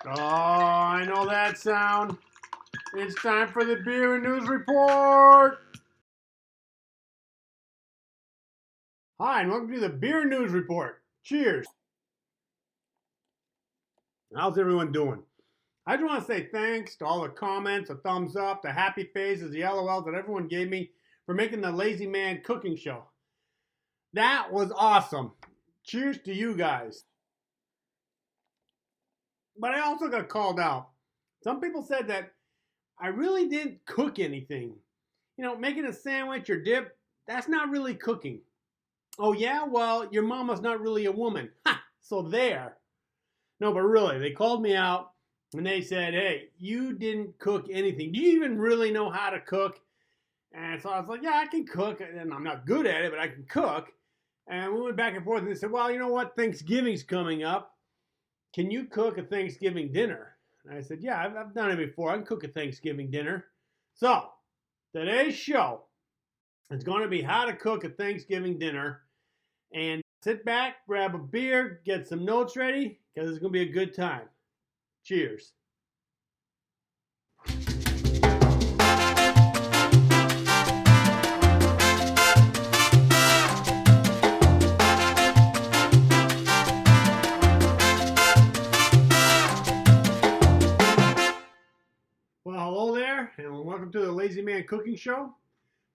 Oh, I know that sound. It's time for the Beer and News Report. Hi, and welcome to the Beer and News Report. Cheers. How's everyone doing? I just want to say thanks to all the comments, the thumbs up, the happy faces, the LOLs that everyone gave me for making the Lazy Man cooking show. That was awesome. Cheers to you guys. But I also got called out. Some people said that I really didn't cook anything. You know, making a sandwich or dip, that's not really cooking. Oh yeah? Well, your mama's not really a woman. Ha! So there. No, but really, they called me out and they said, hey, you didn't cook anything. Do you even really know how to cook? And so I was like, yeah, I can cook. And I'm not good at it, but I can cook. And we went back and forth and they said, well, you know what? Thanksgiving's coming up. Can you cook a Thanksgiving dinner? And I said, yeah, I've done it before. I can cook a Thanksgiving dinner. So today's show is going to be how to cook a Thanksgiving dinner. And sit back, grab a beer, get some notes ready, because it's going to be a good time. Cheers. Well, hello there, and welcome to the Lazy Man Cooking Show.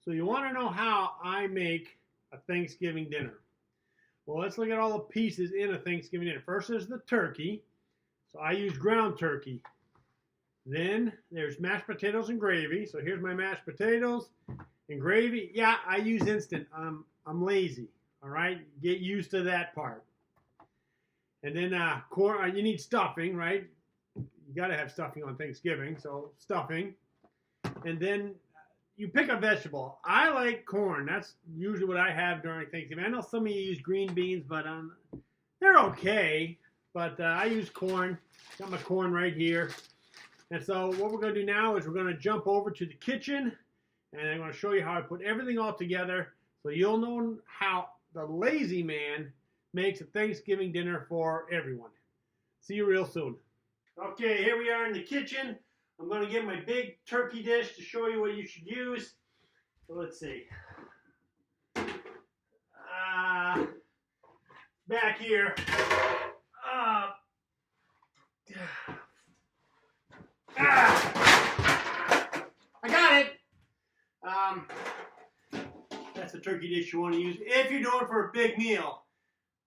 So you want to know how I make a Thanksgiving dinner. Well, let's look at all the pieces in a Thanksgiving dinner. First is the turkey. So I use ground turkey. Then there's mashed potatoes and gravy. So here's my mashed potatoes and gravy. Yeah, I use instant. I'm lazy. All right, get used to that part. And then corn. You need stuffing, right? You got to have stuffing on Thanksgiving. So stuffing. And then you pick a vegetable. I like corn. That's usually what I have during Thanksgiving. I know some of you use green beans, but they're okay. But I use corn. Got my corn right here. And so what we're going to do now is we're going to jump over to the kitchen. And I'm going to show you how I put everything all together. So you'll know how the Lazy Man makes a Thanksgiving dinner for everyone. See you real soon. Okay, here we are in the kitchen. I'm going to get my big turkey dish to show you what you should use. So let's see. Back here. I got it. That's the turkey dish you want to use if you're doing for a big meal.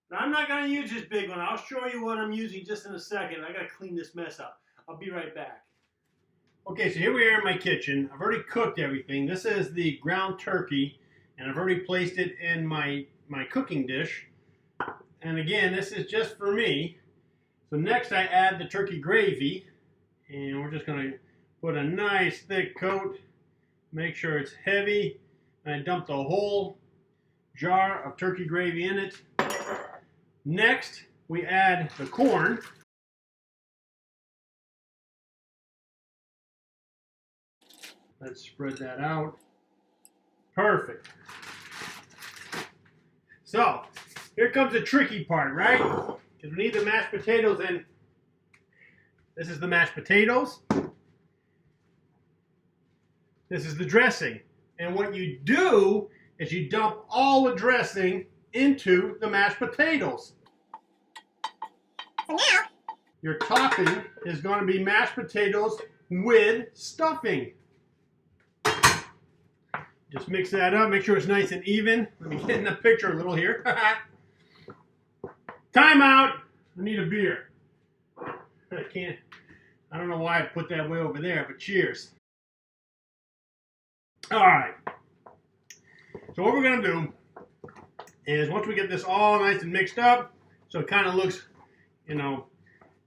But I'm not going to use this big one. I'll show you what I'm using just in a second. I got to clean this mess up. I'll be right back. Okay, so here we are in my kitchen. I've already cooked everything. This is the ground turkey, and I've already placed it in my cooking dish. And again, this is just for me. So next I add the turkey gravy, and we're just going to put a nice thick coat. Make sure it's heavy. And I dump the whole jar of turkey gravy in it. Next, we add the corn. Let's spread that out. Perfect. So, here comes the tricky part, right? Because we need the mashed potatoes in. This is the mashed potatoes. This is the dressing. And what you do is you dump all the dressing into the mashed potatoes. So now, your topping is going to be mashed potatoes with stuffing. Just mix that up, make sure it's nice and even. Let me get in the picture a little here. Time out! I need a beer. I don't know why I put that way over there, but cheers. Alright. So what we're going to do is once we get this all nice and mixed up, so it kind of looks, you know,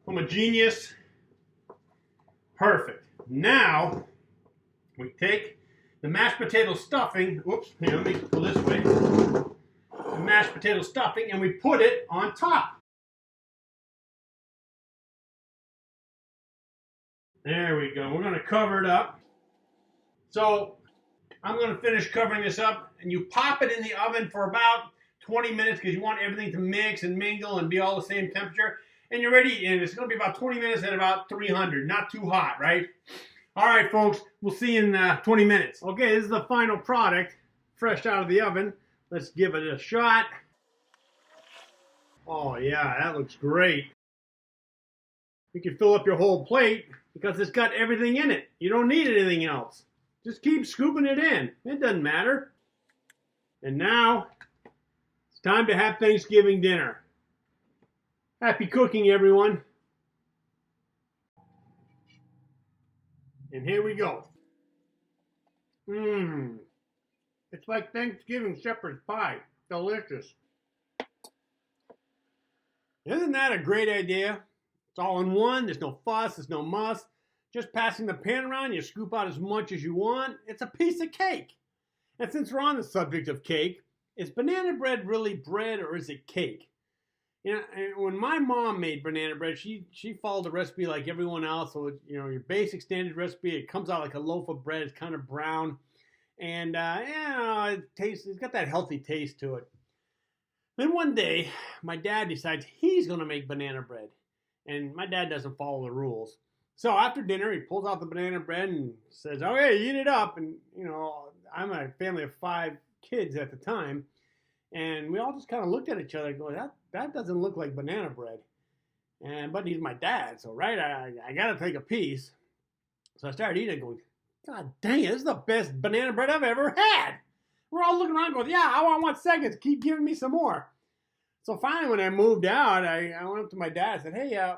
homogeneous. Perfect. Now, we take the mashed potato stuffing, here, let me go this way. The mashed potato stuffing, and we put it on top. There we go. We're going to cover it up. So I'm going to finish covering this up, and you pop it in the oven for about 20 minutes because you want everything to mix and mingle and be all the same temperature. and you're ready. And it's going to be about 20 minutes at about 300. Not too hot, right? All right, folks. We'll see you in 20 minutes. Okay, this is the final product, fresh out of the oven. Let's give it a shot. Oh, yeah, that looks great. You can fill up your whole plate because it's got everything in it. You don't need anything else. Just keep scooping it in. It doesn't matter. And now, it's time to have Thanksgiving dinner. Happy cooking, everyone. And here we go. It's like Thanksgiving shepherd's pie. Delicious. Isn't that a great idea? It's all in one. There's no fuss. There's no muss. Just passing the pan around, you scoop out as much as you want. It's a piece of cake. And since we're on the subject of cake, is banana bread really bread or is it cake? You know, when my mom made banana bread, she followed the recipe like everyone else. So, your basic standard recipe, it comes out like a loaf of bread. It's kind of brown. And, it's got that healthy taste to it. Then one day, my dad decides he's going to make banana bread. And my dad doesn't follow the rules. So after dinner, he pulls out the banana bread and says, okay, eat it up. And, I'm a family of 5 kids at the time. And we all just kind of looked at each other going, that doesn't look like banana bread. But he's my dad, so right, I got to take a piece. So I started eating it going, God dang it, this is the best banana bread I've ever had. We're all looking around going, yeah, I want 1 second. Keep giving me some more. So finally, when I moved out, I went up to my dad and said, hey,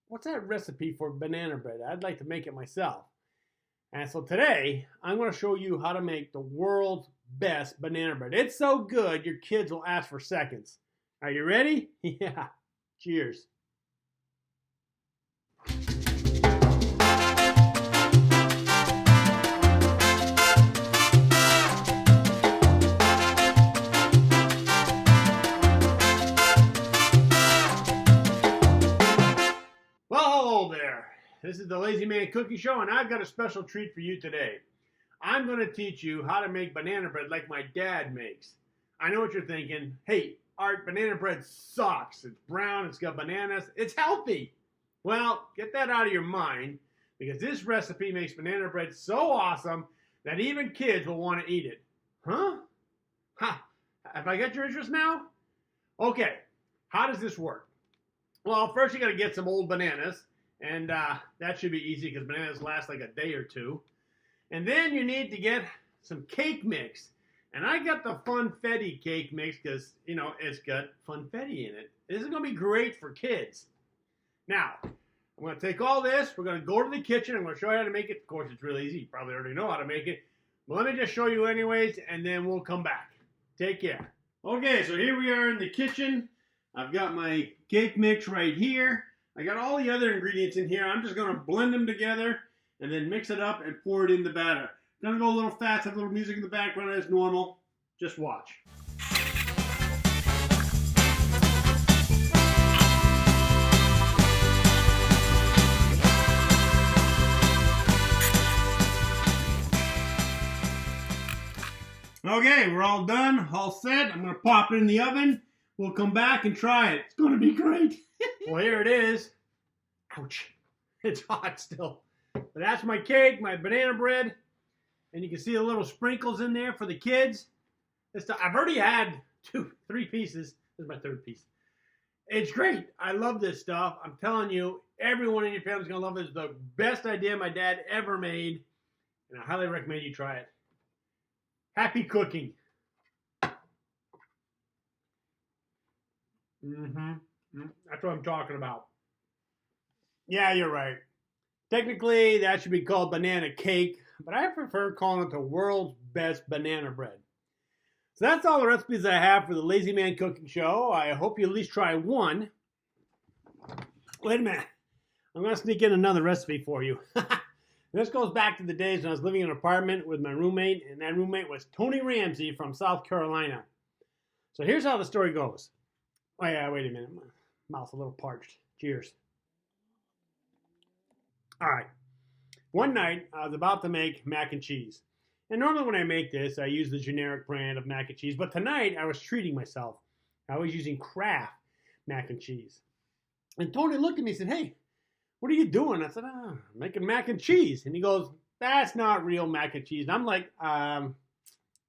what's that recipe for banana bread? I'd like to make it myself. And so today, I'm going to show you how to make the world's best banana bread. It's so good, your kids will ask for seconds. Are you ready? Yeah. Cheers. Well, hello there. This is the Lazy Man Cooking Show, and I've got a special treat for you today. I'm going to teach you how to make banana bread like my dad makes. I know what you're thinking. Hey, Art, banana bread sucks. It's brown, it's got bananas, it's healthy. Well, get that out of your mind, because this recipe makes banana bread so awesome that even kids will want to eat it. Huh? Have I got your interest now? Okay, how does this work? Well, first you got to get some old bananas, and that should be easy because bananas last like a day or two. And then you need to get some cake mix. And I got the funfetti cake mix because, it's got funfetti in it. This is going to be great for kids. Now, I'm going to take all this. We're going to go to the kitchen. I'm going to show you how to make it. Of course, it's really easy. You probably already know how to make it. But let me just show you anyways, and then we'll come back. Take care. Okay, so here we are in the kitchen. I've got my cake mix right here. I got all the other ingredients in here. I'm just going to blend them together and then mix it up and pour it in the batter. Gonna go a little fast, have a little music in the background as normal. Just watch. Okay, we're all done, all set. I'm gonna pop it in the oven. We'll come back and try it. It's gonna be great. Well, here it is. Ouch. It's hot still. But that's my cake, my banana bread. And you can see the little sprinkles in there for the kids. I've already had 3 pieces. This is my 3rd piece. It's great. I love this stuff. I'm telling you, everyone in your family's going to love it. It's the best idea my dad ever made. And I highly recommend you try it. Happy cooking. That's what I'm talking about. Yeah, you're right. Technically, that should be called banana cake, but I prefer calling it the world's best banana bread. So that's all the recipes I have for the Lazy Man Cooking Show. I hope you at least try one. Wait a minute. I'm going to sneak in another recipe for you. This goes back to the days when I was living in an apartment with my roommate, and that roommate was Tony Ramsey from South Carolina. So here's how the story goes. Oh yeah, wait a minute. My mouth's a little parched. Cheers. All right. One night, I was about to make mac and cheese. And normally when I make this, I use the generic brand of mac and cheese. But tonight, I was treating myself. I was using Kraft mac and cheese. And Tony looked at me and said, "Hey, what are you doing?" I said, "Making mac and cheese." And he goes, "That's not real mac and cheese." And I'm like,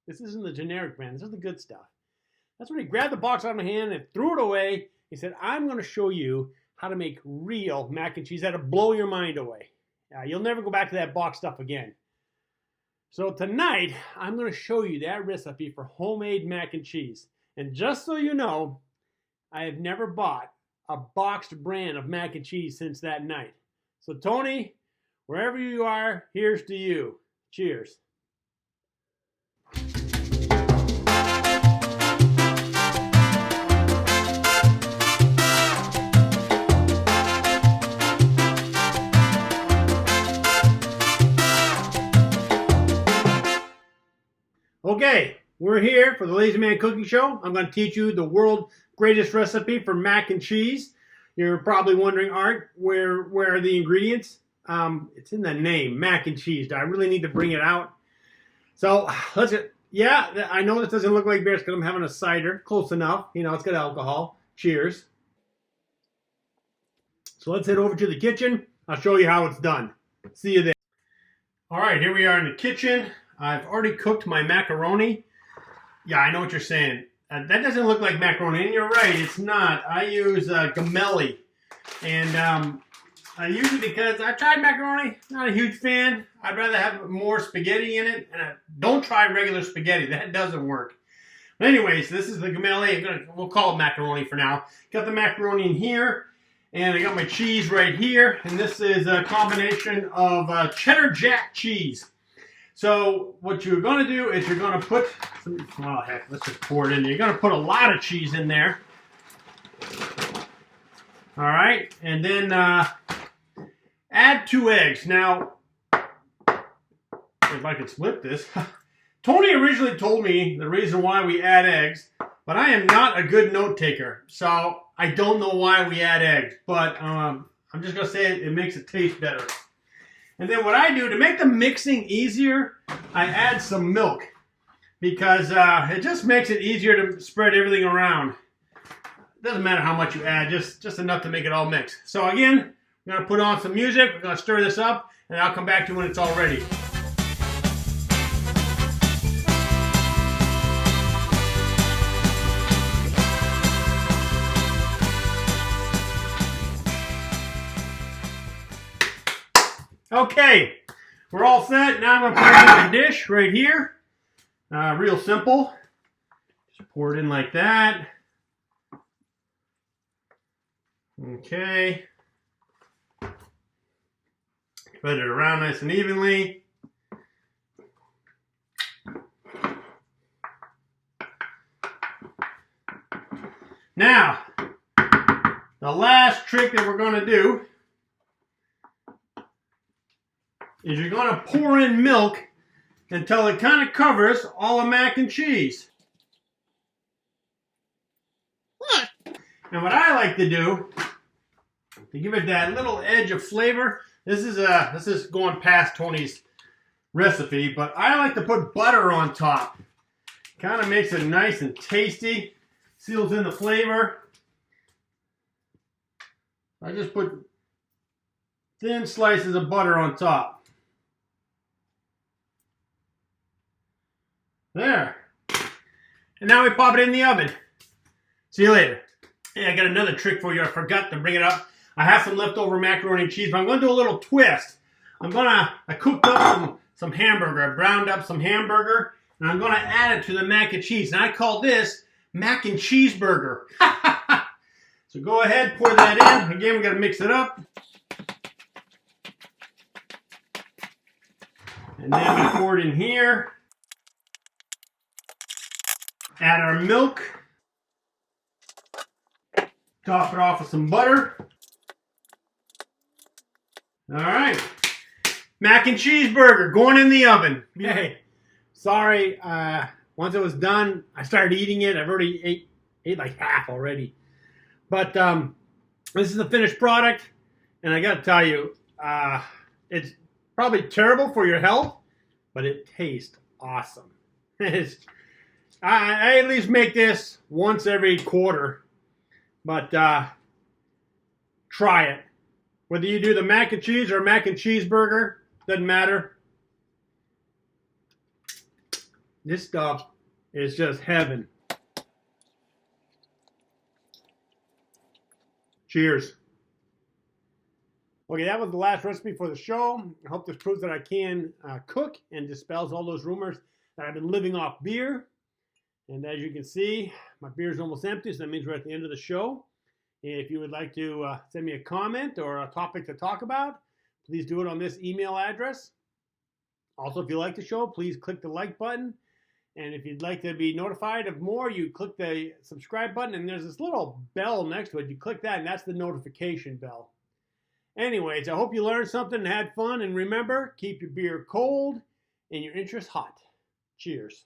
this isn't the generic brand. This is the good stuff. That's when he grabbed the box out of my hand and threw it away. He said, "I'm going to show you how to make real mac and cheese. That'll blow your mind away. You'll never go back to that box stuff again." So tonight, I'm going to show you that recipe for homemade mac and cheese. And just so you know, I have never bought a boxed brand of mac and cheese since that night. So Tony, wherever you are, here's to you. Cheers. Okay, we're here for the Lazy Man Cooking Show. I'm going to teach you the world's greatest recipe for mac and cheese. You're probably wondering, Art, where are the ingredients? It's in the name, mac and cheese. Do I really need to bring it out? So yeah, I know this doesn't look like beer because I'm having a cider. Close enough. You know, it's got alcohol. Cheers. So let's head over to the kitchen. I'll show you how it's done. See you there. All right, here we are in the kitchen. I've already cooked my macaroni. Yeah, I know what you're saying. That doesn't look like macaroni, and you're right, it's not. I use gamelli, and I use it because I tried macaroni. Not a huge fan. I'd rather have more spaghetti in it, and don't try regular spaghetti. That doesn't work. But anyways, this is the gamelli. We'll call it macaroni for now. Got the macaroni in here, and I got my cheese right here, and this is a combination of cheddar jack cheese. So what you're going to do is you're going to put some, well, heck, let's just pour it in. You're going to put a lot of cheese in there. All right, and then add 2 eggs. Now, if I could split this. Tony originally told me the reason why we add eggs, but I am not a good note taker, so I don't know why we add eggs. But I'm just going to say it makes it taste better. And then what I do, to make the mixing easier, I add some milk. Because it just makes it easier to spread everything around. It doesn't matter how much you add, just enough to make it all mix. So again, I'm going to put on some music, we're going to stir this up, and I'll come back to you when it's all ready. Okay, we're all set. Now I'm going to put it in the dish right here. Real simple. Just pour it in like that. Okay. Spread it around nice and evenly. Now, the last trick that we're going to do is you're going to pour in milk until it kind of covers all the mac and cheese. And what I like to do, to give it that little edge of flavor, this is going past Tony's recipe, but I like to put butter on top. Kind of makes it nice and tasty, seals in the flavor. I just put thin slices of butter on top. There. And now we pop it in the oven. See you later. Hey, I got another trick for you. I forgot to bring it up. I have some leftover macaroni and cheese, but I'm going to do a little twist. I cooked up some hamburger. I browned up some hamburger, and I'm going to add it to the mac and cheese. And I call this Mac and Cheeseburger. So go ahead, pour that in. Again, we got to mix it up. And then we pour it in here. Add our milk. Top it off with some butter. All right. Mac and Cheeseburger going in the oven. Hey, sorry. Once it was done, I started eating it. I've already ate like half already. But this is the finished product. And I got to tell you, it's probably terrible for your health, but it tastes awesome. I at least make this once every quarter. But try it. Whether you do the mac and cheese or mac and cheeseburger, doesn't matter. This stuff is just heaven. Cheers. Okay, that was the last recipe for the show. I hope this proves that I can cook and dispels all those rumors that I've been living off beer. And as you can see, my beer is almost empty, so that means we're at the end of the show. If you would like to send me a comment or a topic to talk about, please do it on this email address. Also, if you like the show, please click the like button. And if you'd like to be notified of more, you click the subscribe button, and there's this little bell next to it. You click that, and that's the notification bell. Anyways, I hope you learned something and had fun. And remember, keep your beer cold and your interests hot. Cheers.